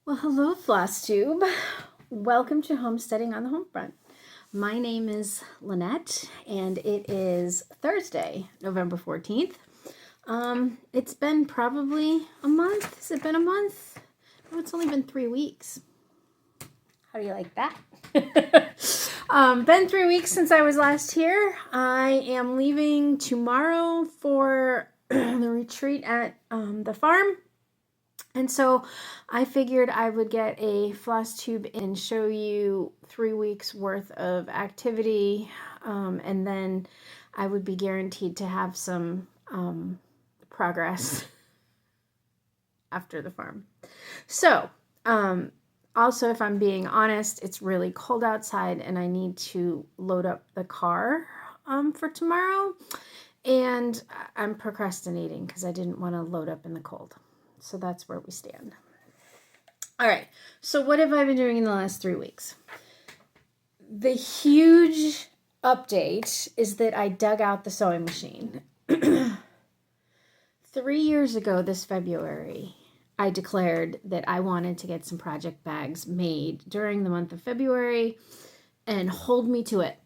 Well, hello, Flosstube. Welcome to Homesteading on the Homefront. My name is Lynette, and it is Thursday, November 14th. It's been probably a month. Has it been a month? No, it's only been 3 weeks. How do you like that? Been 3 weeks since I was last here. I am leaving tomorrow for the retreat at the farm. And so I figured I would get a Flosstube and show you 3 weeks worth of activity. And then I would be guaranteed to have some progress after the farm. So, also, if I'm being honest, it's really cold outside and I need to load up the car for tomorrow. And I'm procrastinating because I didn't want to load up in the cold. So that's where we stand. All right. So what have I been doing in the last 3 weeks? The huge update is that I dug out the sewing machine. 3 years ago this February, I declared that I wanted to get some project bags made during the month of February and hold me to it.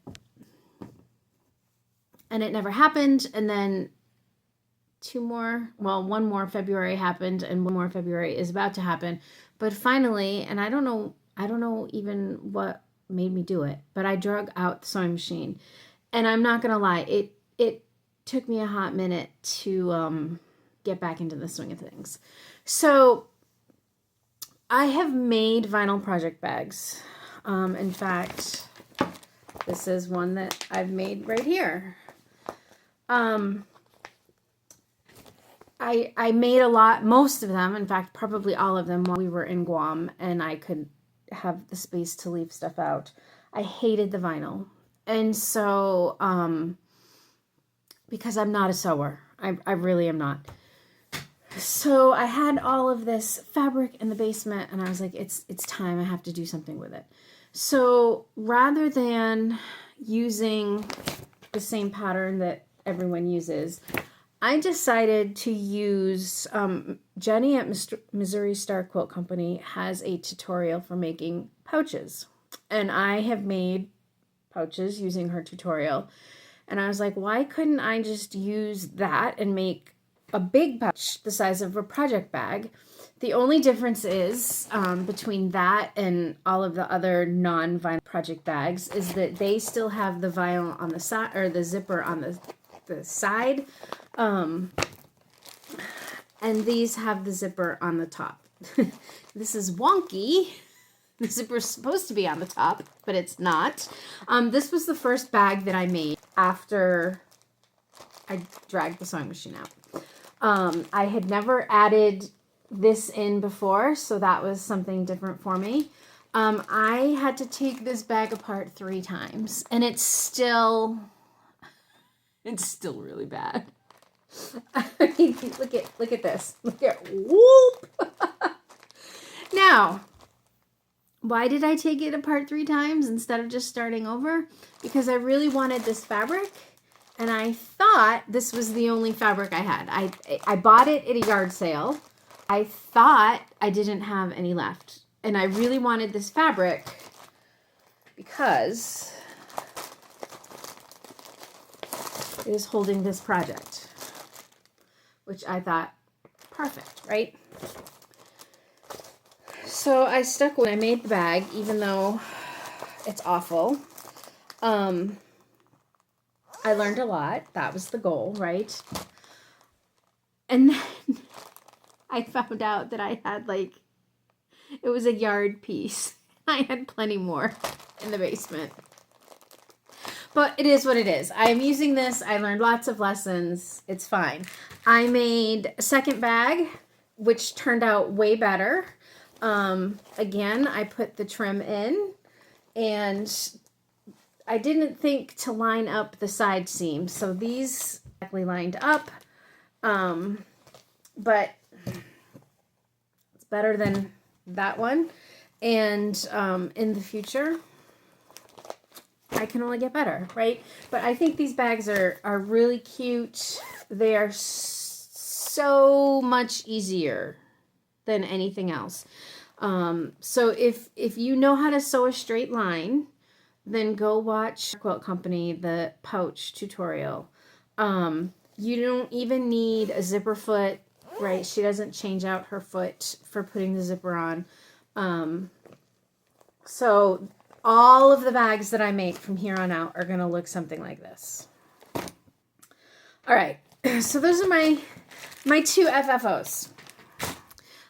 And it never happened. And then one more February happened and one more February is about to happen. But finally, and I don't know even what made me do it, but I drug out the sewing machine. And I'm not going to lie, it took me a hot minute to get back into the swing of things. So I have made vinyl project bags. In fact, this is one that I've made right here. I made most of them, in fact, probably all of them while we were in Guam, and I could have the space to leave stuff out. I hated the vinyl. And so, because I'm not a sewer, I really am not. So I had all of this fabric in the basement, and I was like, it's time, I have to do something with it. So rather than using the same pattern that everyone uses, I decided to use, Jenny at Missouri Star Quilt Company has a tutorial for making pouches. And I have made pouches using her tutorial. And I was like, why couldn't I just use that and make a big pouch the size of a project bag? The only difference is between that and all of the other non-vinyl project bags is that they still have the vinyl on the side, or the zipper on the side. And these have the zipper on the top. This is wonky. The zipper is supposed to be on the top, but it's not. This was the first bag that I made after I dragged the sewing machine out. I had never added this in before, so that was something different for me. I had to take this bag apart 3 times, and it's still really bad. I mean, look at this. Look at whoop. Now, why did I take it apart 3 times instead of just starting over? Because I really wanted this fabric, and I thought this was the only fabric I had. I bought it at a yard sale. I thought I didn't have any left, and I really wanted this fabric because it is holding this project, which I thought, perfect, right? So I stuck with it. I made the bag, even though it's awful. I learned a lot. That was the goal, right? And then I found out that I had it was a yard piece. I had plenty more in the basement. But it is what it is. I'm using this. I learned lots of lessons. It's fine. I made a second bag, which turned out way better. Again, I put the trim in, and I didn't think to line up the side seams. So these exactly lined up. But it's better than that one. And in the future, I can only get better, right? But I think these bags are really cute. They are so much easier than anything else. So if you know how to sew a straight line, then go watch Quilt Company, the pouch tutorial. You don't even need a zipper foot, right? She doesn't change out her foot for putting the zipper on. So all of the bags that I make from here on out are going to look something like this. All right. So those are my two FFOs.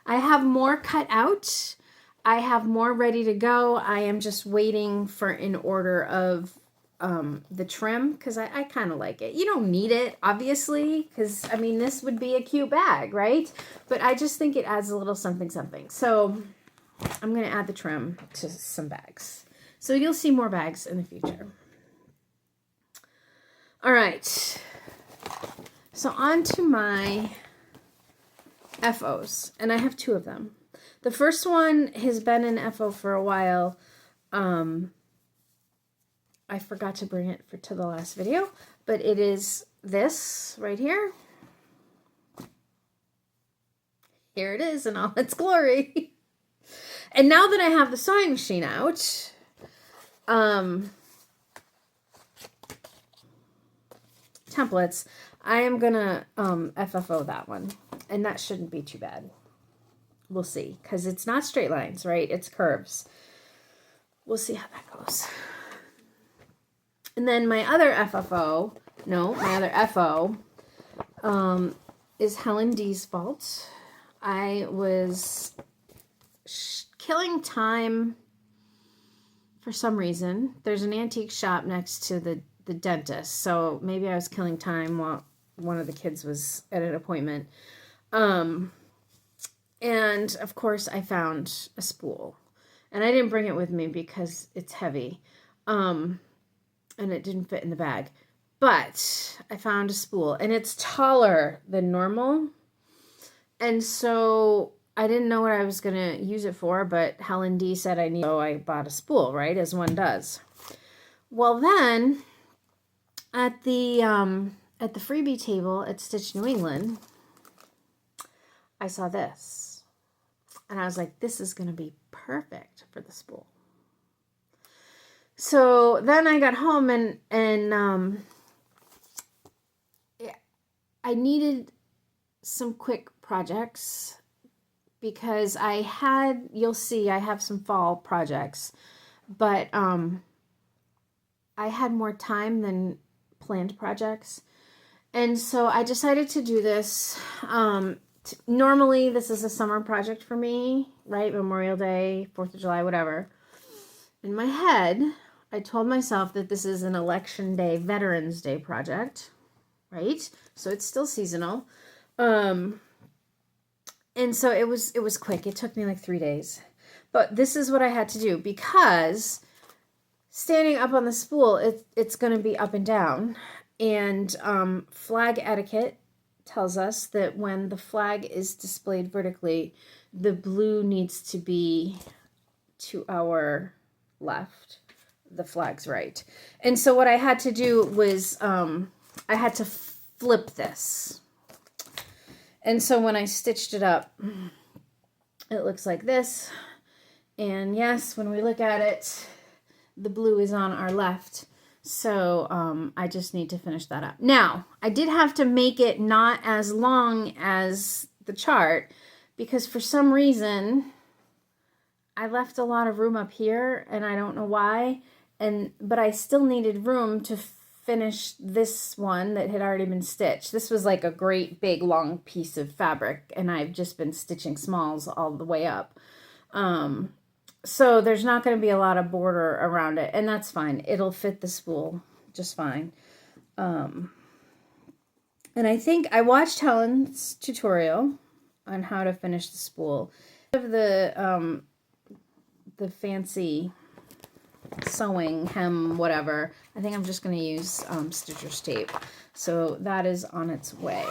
I have more cut out. I have more ready to go. I am just waiting for an order of the trim because I kind of like it. You don't need it, obviously, because, I mean, this would be a cute bag, right? But I just think it adds a little something, something. So I'm going to add the trim to some bags. So you'll see more bags in the future. All right. So on to my FOs, and I have two of them. The first one has been an FO for a while. I forgot to bring it to the last video, but it is this right here. Here it is in all its glory. And now that I have the sewing machine out, templates, I am gonna FFO that one, and that shouldn't be too bad. We'll see, because it's not straight lines, right? It's curves. We'll see how that goes. And then my other FFO, my other FO, is Helen D's fault. I was killing time for some reason. There's an antique shop next to the dentist, so maybe I was killing time while one of the kids was at an appointment. And of course I found a spool, and I didn't bring it with me because it's heavy, and it didn't fit in the bag, but I found a spool, and it's taller than normal, and so I didn't know what I was going to use it for, but Helen D said I need, so I bought a spool, right, as one does. Well, then at the freebie table at Stitch New England, I saw this, and I was like, this is going to be perfect for the spool. So then I got home, and I needed some quick projects because you'll see I have some fall projects, but I had more time than planned projects. And so I decided to do this. Normally this is a summer project for me, right? Memorial Day, 4th of July, whatever. In my head, I told myself that this is an Election Day, Veterans Day project, right? So it's still seasonal. And so it was quick. It took me like 3 days. But this is what I had to do because standing up on the spool, it's going to be up and down. And flag etiquette tells us that when the flag is displayed vertically, the blue needs to be to our left, the flag's right. And so what I had to do was I had to flip this. And so when I stitched it up, it looks like this. And yes, when we look at it, the blue is on our left. So I just need to finish that up. Now, I did have to make it not as long as the chart because for some reason I left a lot of room up here, and I don't know why. But I still needed room to finish this one that had already been stitched. This was like a great big long piece of fabric, and I've just been stitching smalls all the way up. So there's not going to be a lot of border around it, and that's fine. It'll fit the spool just fine. And I think I watched Helen's tutorial on how to finish the spool. The fancy sewing hem, whatever. I think I'm just going to use stitcher's tape. So that is on its way.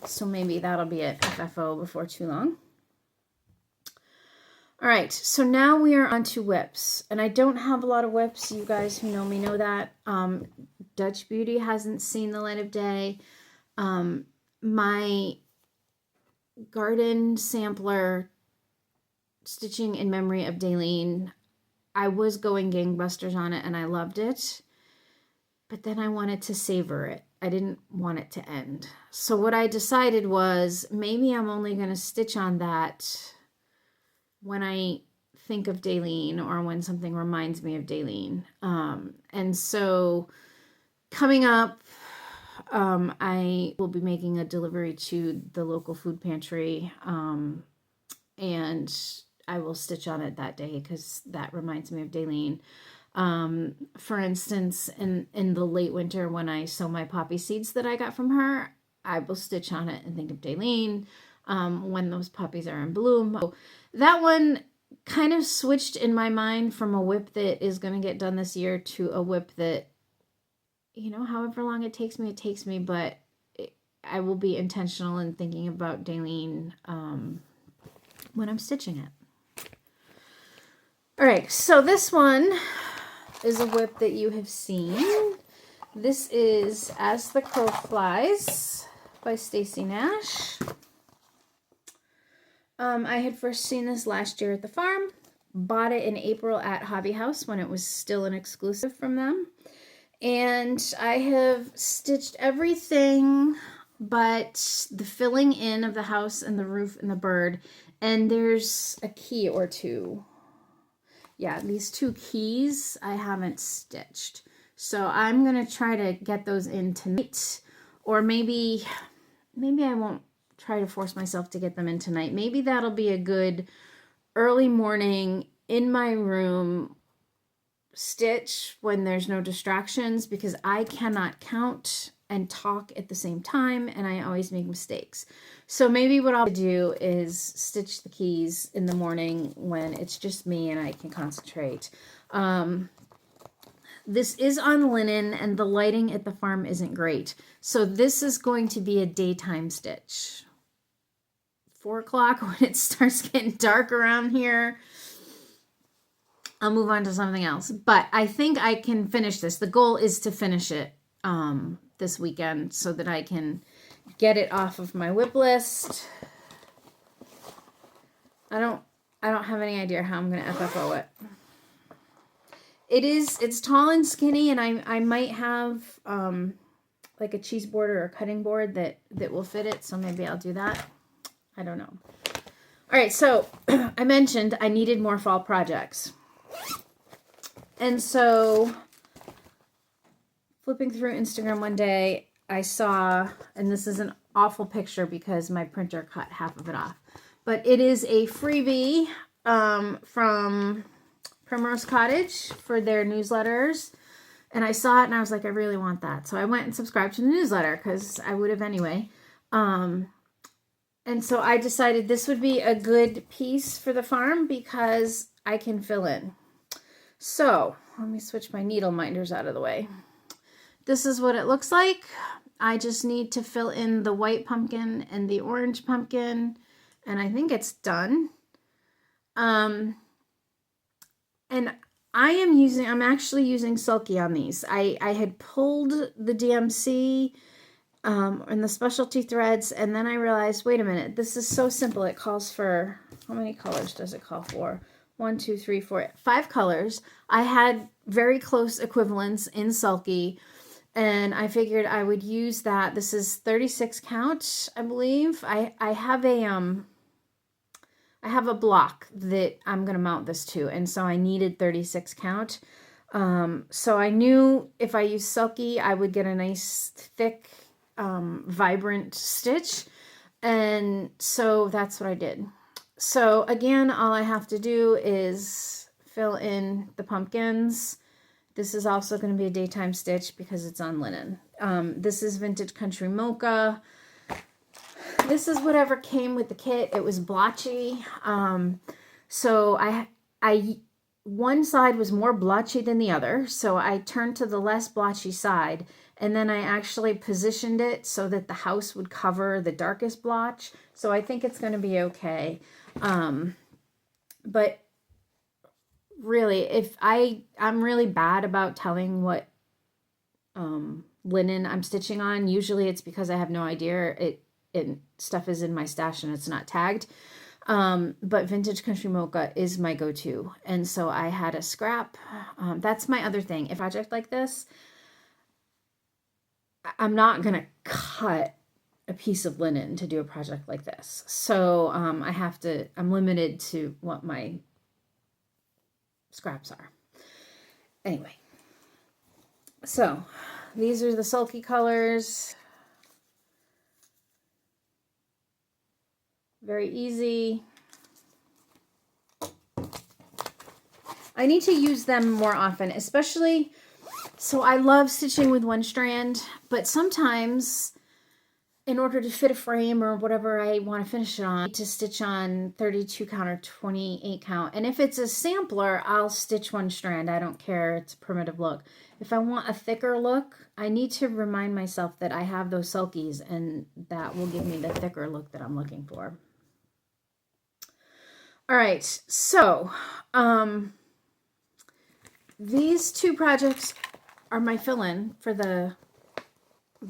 So maybe that'll be at FFO before too long. All right, so now we are on to whips, and I don't have a lot of whips. You guys who know me know that. Dutch Beauty hasn't seen the light of day. My garden sampler stitching in memory of Daleen. I was going gangbusters on it and I loved it, but then I wanted to savor it. I didn't want it to end. So what I decided was maybe I'm only going to stitch on that when I think of Daleen or when something reminds me of Daleen. And so coming up, I will be making a delivery to the local food pantry, and I will stitch on it that day because that reminds me of Daleen. For instance, in the late winter when I sow my poppy seeds that I got from her, I will stitch on it and think of Daleen when those poppies are in bloom. So that one kind of switched in my mind from a whip that is going to get done this year to a whip that, you know, however long it takes me, but I will be intentional in thinking about Daleen when I'm stitching it. All right, so this one is a whip that you have seen. This is As the Crow Flies by Stacy Nash. I had first seen this last year at the farm. Bought it in April at Hobby House when it was still an exclusive from them. And I have stitched everything but the filling in of the house and the roof and the bird. And there's a key or two. Yeah, these 2 keys I haven't stitched. So I'm going to try to get those in tonight. Or maybe I won't try to force myself to get them in tonight. Maybe that'll be a good early morning in my room stitch when there's no distractions, because I cannot count and talk at the same time and I always make mistakes. So maybe what I'll do is stitch the keys in the morning when it's just me and I can concentrate. This is on linen and the lighting at the farm isn't great. So this is going to be a daytime stitch. 4 o'clock when it starts getting dark around here, I'll move on to something else. But I think I can finish this. The goal is to finish it this weekend so that I can get it off of my whip list. I don't have any idea how I'm going to FFO it. It's tall and skinny, and I might have like a cheese board or a cutting board that will fit it, so maybe I'll do that. I don't know. All right, so I mentioned I needed more fall projects. And so flipping through Instagram one day, I saw, and this is an awful picture because my printer cut half of it off, but it is a freebie from Primrose Cottage for their newsletters. And I saw it and I was like, I really want that. So I went and subscribed to the newsletter because I would have anyway. And so I decided this would be a good piece for the farm because I can fill in. So let me switch my needle minders out of the way. This is what it looks like. I just need to fill in the white pumpkin and the orange pumpkin, and I think it's done. And I'm actually using Sulky on these. I had pulled the DMC and the specialty threads, and then I realized, wait a minute, this is so simple. It calls for, how many colors does it call for? 1, 2, 3, 4, 5 colors. I had very close equivalents in Sulky, and I figured I would use that. This is 36 count, I believe. I have a block that I'm going to mount this to, and so I needed 36 count. So I knew if I used Sulky, I would get a nice, thick, vibrant stitch, and so that's what I did. So again, all I have to do is fill in the pumpkins. This is also going to be a daytime stitch because it's on linen. This is Vintage Country Mocha. This is whatever came with the kit. It was blotchy. So I one side was more blotchy than the other. So I turned to the less blotchy side, and then I actually positioned it so that the house would cover the darkest blotch. So I think it's going to be okay. But really, if I'm really bad about telling what linen I'm stitching on. Usually it's because I have no idea. It stuff is in my stash and it's not tagged. But Vintage Country Mocha is my go-to. And so I had a scrap. That's my other thing. If a project like this, I'm not going to cut a piece of linen to do a project like this. So I'm limited to what my scraps are. Anyway, so these are the sulky colors. Very easy. I need to use them more often, especially, so I love stitching with one strand, but sometimes in order to fit a frame or whatever I want to finish it on, I need to stitch on 32 count or 28 count. And if it's a sampler, I'll stitch one strand. I don't care. It's a primitive look. If I want a thicker look, I need to remind myself that I have those sulkies, and that will give me the thicker look that I'm looking for. All right, so these two projects are my fill-in for the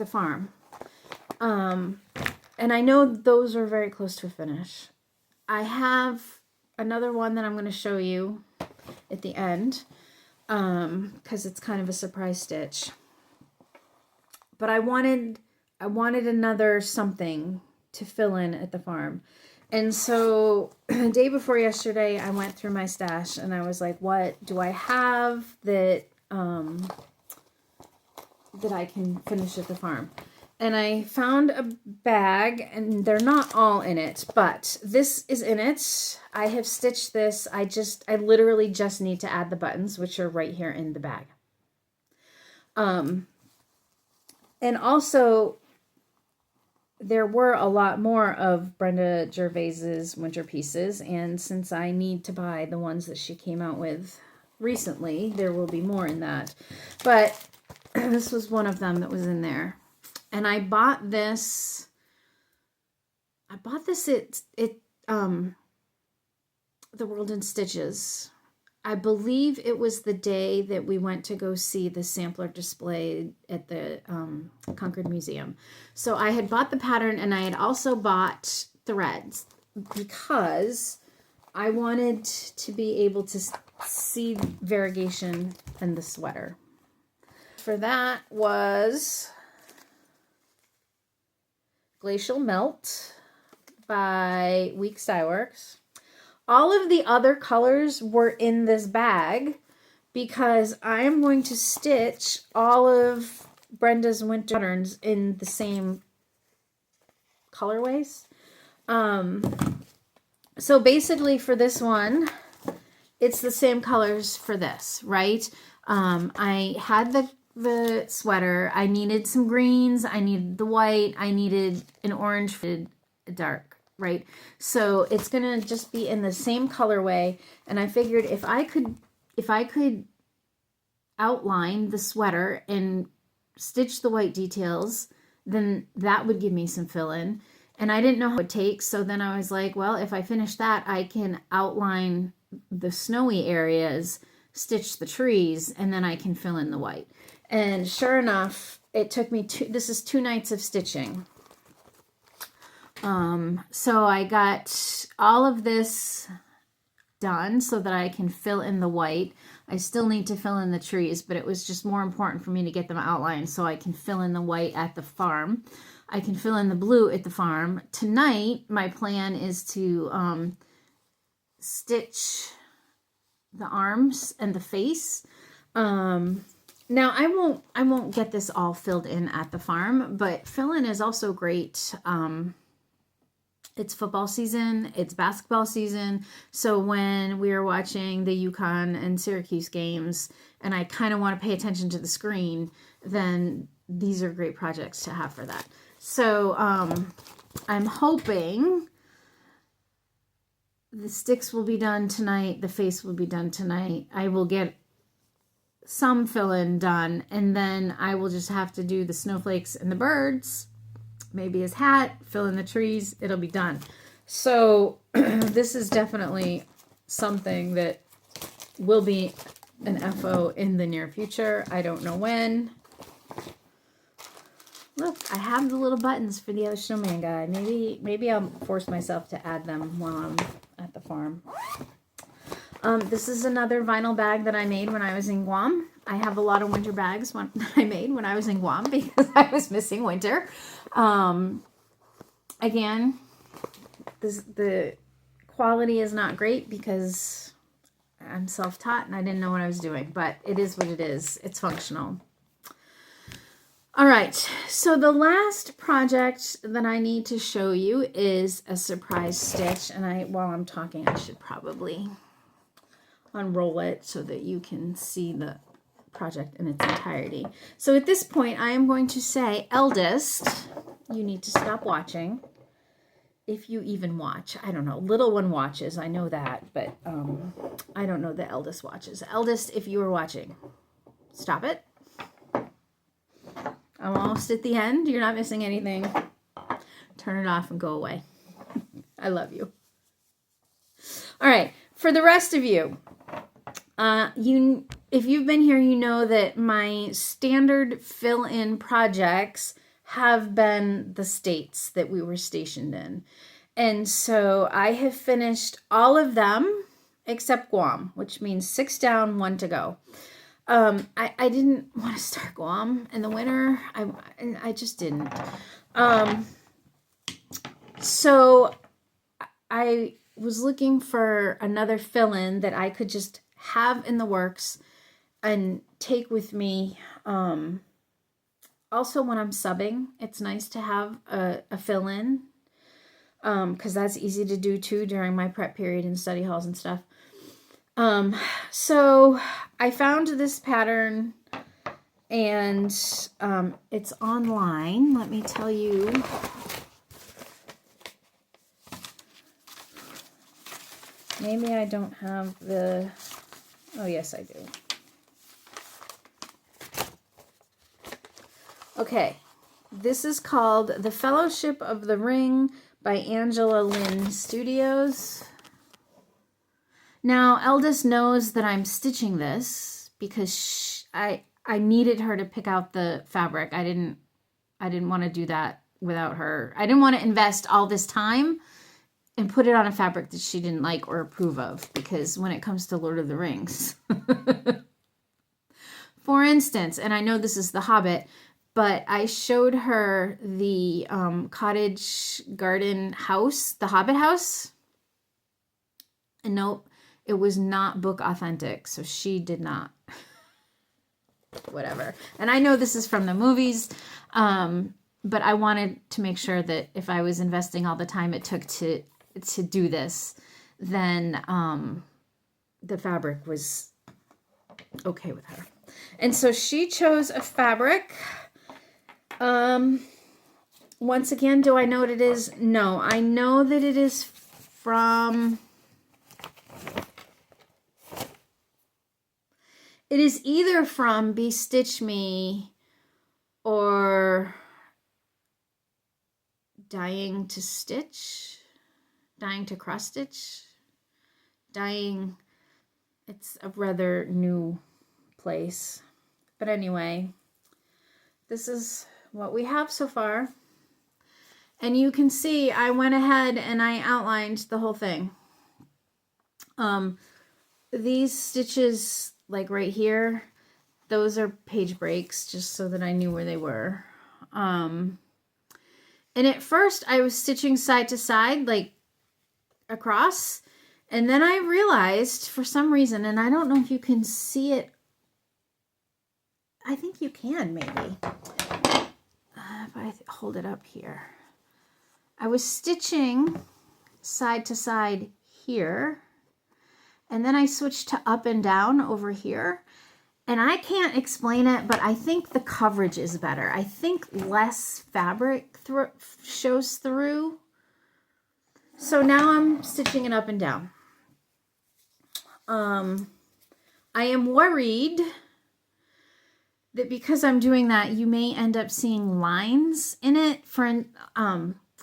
farm. And I know those are very close to a finish. I have another one that I'm going to show you at the end, because it's kind of a surprise stitch. But I wanted another something to fill in at the farm. And so the day before yesterday, I went through my stash and I was like, what do I have that that I can finish at the farm? And I found a bag, and they're not all in it, but this is in it. I have stitched this. I literally just need to add the buttons, which are right here in the bag. And also, there were a lot more of Brenda Gervais's winter pieces, and since I need to buy the ones that she came out with recently, there will be more in that. But this was one of them that was in there. And I bought this at the World in Stitches. I believe it was the day that we went to go see the sampler display at the Concord Museum. So I had bought the pattern, and I had also bought threads because I wanted to be able to see variegation in the sweater. For that was Glacial Melt by Weeks Dye Works. All of the other colors were in this bag because I am going to stitch all of Brenda's winter patterns in the same colorways. So basically for this one, it's the same colors for this, right? I had the sweater. I needed some greens. I needed the white. I needed an orange, a dark, right? So it's going to just be in the same colorway. And I figured if I could outline the sweater and stitch the white details, then that would give me some fill-in. And I didn't know how it would take. So then I was like, well, if I finish that, I can outline the snowy areas, stitch the trees, and then I can fill in the white. And sure enough, it took me this is 2 nights of stitching. So I got all of this done so that I can fill in the white. I still need to fill in the trees, but it was just more important for me to get them outlined so I can fill in the white at the farm. I can fill in the blue at the farm. Tonight, my plan is to stitch the arms and the face. Now I won't get this all filled in at the farm, but fill-in is also great. It's football season, it's basketball season. So when we were watching the UConn and Syracuse games and I kind of want to pay attention to the screen, then these are great projects to have for that. So I'm hoping the sticks will be done tonight, the face will be done tonight. I will get some fill-in done, and then I will just have to do the snowflakes and the birds, maybe his hat, fill in the trees, it'll be done. So this is definitely something that will be an FO in the near future. I don't know when. Look, I have the little buttons for the other snowman guy. Maybe I'll force myself to add them while I'm at the farm. This is another vinyl bag that I made when I was in Guam. I have a lot of winter bags I made when I was in Guam because I was missing winter. Again, the quality is not great because I'm self-taught and I didn't know what I was doing, but it is what it is. It's functional. All right, so the last project that I need to show you is a surprise stitch, and while I'm talking, I should probably unroll it so that you can see the project in its entirety. So at this point, I am going to say, eldest, you need to stop watching. If you even watch, I don't know. Little one watches, I know that, but I don't know the eldest watches. Eldest, if you are watching, stop it. I'm almost at the end. You're not missing anything. Turn it off and go away. I love you. All right, for the rest of you, if you've been here, you know that my standard fill-in projects have been the states that we were stationed in. And so I have finished all of them except Guam, which means 6 down, 1 to go. I didn't want to start Guam in the winter. I just didn't. So I was looking for another fill-in that I could just have in the works and take with me. Also, when I'm subbing, it's nice to have a fill-in because that's easy to do too during my prep period in study halls and stuff. So I found this pattern and it's online. Let me tell you. Maybe I don't have the, oh yes I do. Okay, this is called The Fellowship of the Ring by Angela Lynn Studios. Now, Eldest knows that I'm stitching this because I needed her to pick out the fabric. I didn't want to do that without her. I didn't want to invest all this time and put it on a fabric that she didn't like or approve of, because when it comes to Lord of the Rings, for instance, and I know this is The Hobbit, but I showed her the cottage garden house, the Hobbit house, and nope, it was not book authentic, so she did not. Whatever. And I know this is from the movies, but I wanted to make sure that if I was investing all the time it took to do this, then the fabric was okay with her. And so she chose a fabric. Once again, do I know what it is? No, I know that it is from... It is either from Be Stitch Me or Dying to Stitch, Dying to Cross Stitch, Dying. It's a rather new place. But anyway, this is what we have so far. And you can see I went ahead and I outlined the whole thing. These stitches, like right here, those are page breaks, just so that I knew where they were. And at first I was stitching side to side, like across, and then I realized for some reason, and I don't know if you can see it, I think you can maybe, if I hold it up here. I was stitching side to side here, and then I switched to up and down over here. And I can't explain it, but I think the coverage is better. I think less fabric shows through. So now I'm stitching it up and down. I am worried that because I'm doing that, you may end up seeing lines in it. For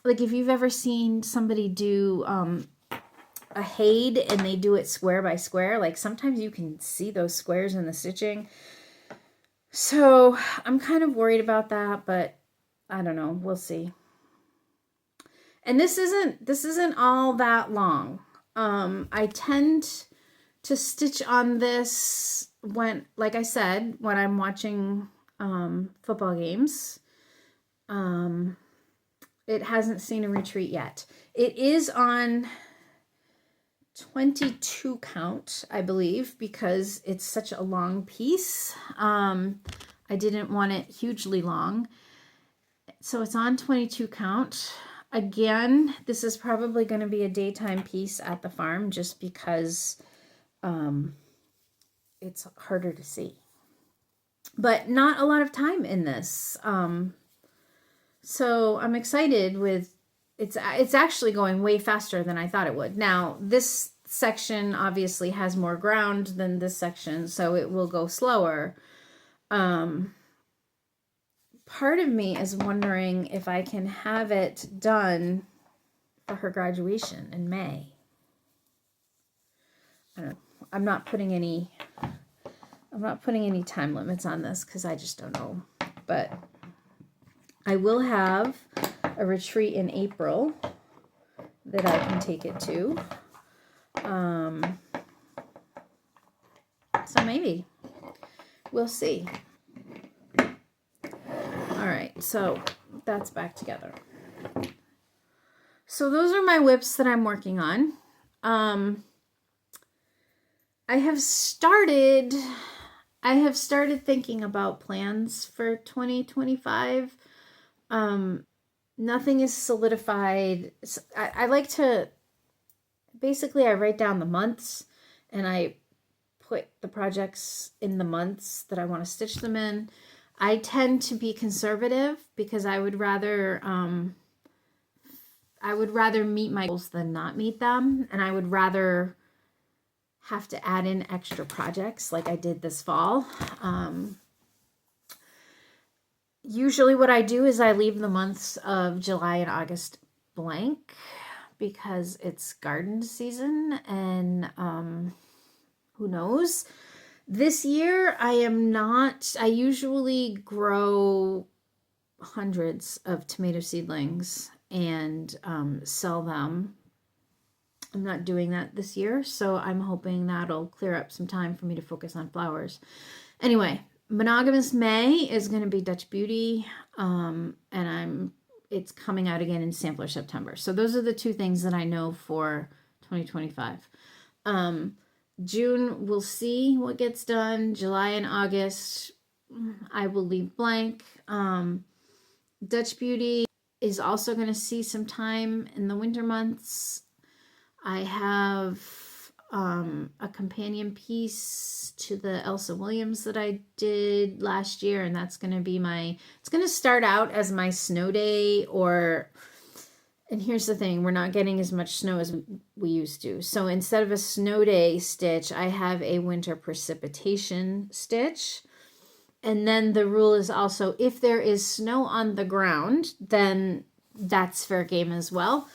like if you've ever seen somebody do a HAID and they do it square by square, like sometimes you can see those squares in the stitching. So I'm kind of worried about that, but I don't know. We'll see. And this isn't all that long. I tend to stitch on this when, like I said, when I'm watching football games. It hasn't seen a retreat yet. It is on 22 count, I believe, because it's such a long piece. I didn't want it hugely long. So it's on 22 count. Again, this is probably going to be a daytime piece at the farm just because it's harder to see. But not a lot of time in this. So I'm excited with it's actually going way faster than I thought it would. Now, this section obviously has more ground than this section, so it will go slower. Part of me is wondering if I can have it done for her graduation in May. I don't know. I'm not putting any time limits on this because I just don't know. But I will have a retreat in April that I can take it to. So maybe. We'll see. All right, so that's back together. So those are my whips that I'm working on. I have started thinking about plans for 2025. Nothing is solidified. I like to, basically I write down the months and I put the projects in the months that I want to stitch them in. I tend to be conservative because I would rather meet my goals than not meet them, and I would rather have to add in extra projects like I did this fall. Usually what I do is I leave the months of July and August blank because it's garden season, and who knows. This year I usually grow hundreds of tomato seedlings and sell them. I'm not doing that this year, so I'm hoping that'll clear up some time for me to focus on flowers. Anyway, Monogamous May is going to be Dutch Beauty, and it's coming out again in Sampler September. So those are the two things that I know for 2025. June, we'll see what gets done. July and August, I will leave blank. Dutch Beauty is also going to see some time in the winter months. I have a companion piece to the Elsa Williams that I did last year, and that's going to be it's going to start out as my snow day, and here's the thing, we're not getting as much snow as we used to. So instead of a snow day stitch, I have a winter precipitation stitch. And then the rule is also, if there is snow on the ground, then that's fair game as well.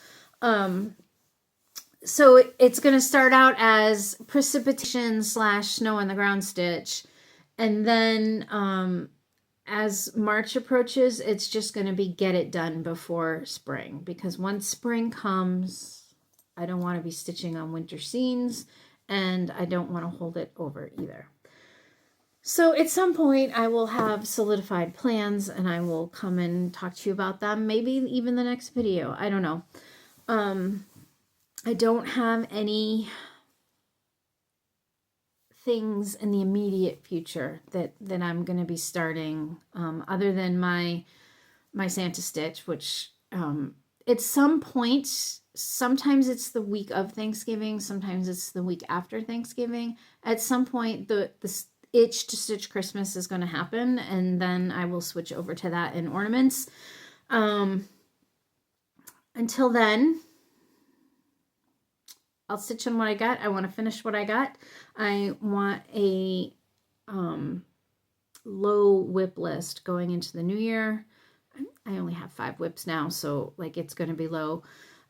So it's going to start out as precipitation / snow on the ground stitch. And then as March approaches, it's just going to be get it done before spring. Because once spring comes, I don't want to be stitching on winter scenes. And I don't want to hold it over either. So at some point, I will have solidified plans and I will come and talk to you about them. Maybe even the next video. I don't know. I don't have any things in the immediate future that I'm going to be starting other than my Santa stitch, which at some point, sometimes it's the week of Thanksgiving, sometimes it's the week after Thanksgiving. At some point, the itch to stitch Christmas is going to happen, and then I will switch over to that in ornaments. Until then, I'll stitch on what I got. I want to finish what I got. I want a low whip list going into the new year. I only have 5 whips now, so like it's going to be low.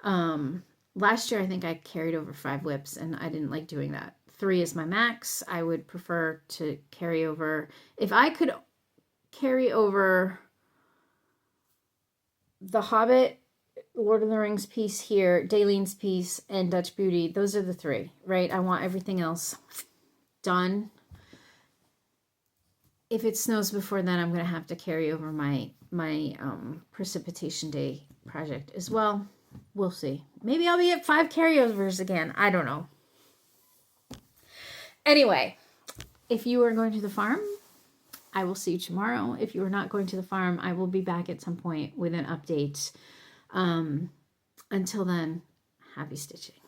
Last year, I think I carried over 5 whips, and I didn't like doing that. 3 is my max. I would prefer to carry over. If I could carry over The Hobbit, Lord of the Rings piece here, Dalene's piece, and Dutch Beauty. Those are the three, right? I want everything else done. If it snows before then, I'm going to have to carry over my Precipitation Day project as well. We'll see. Maybe I'll be at 5 carryovers again. I don't know. Anyway, if you are going to the farm, I will see you tomorrow. If you are not going to the farm, I will be back at some point with an update. Until then, happy stitching.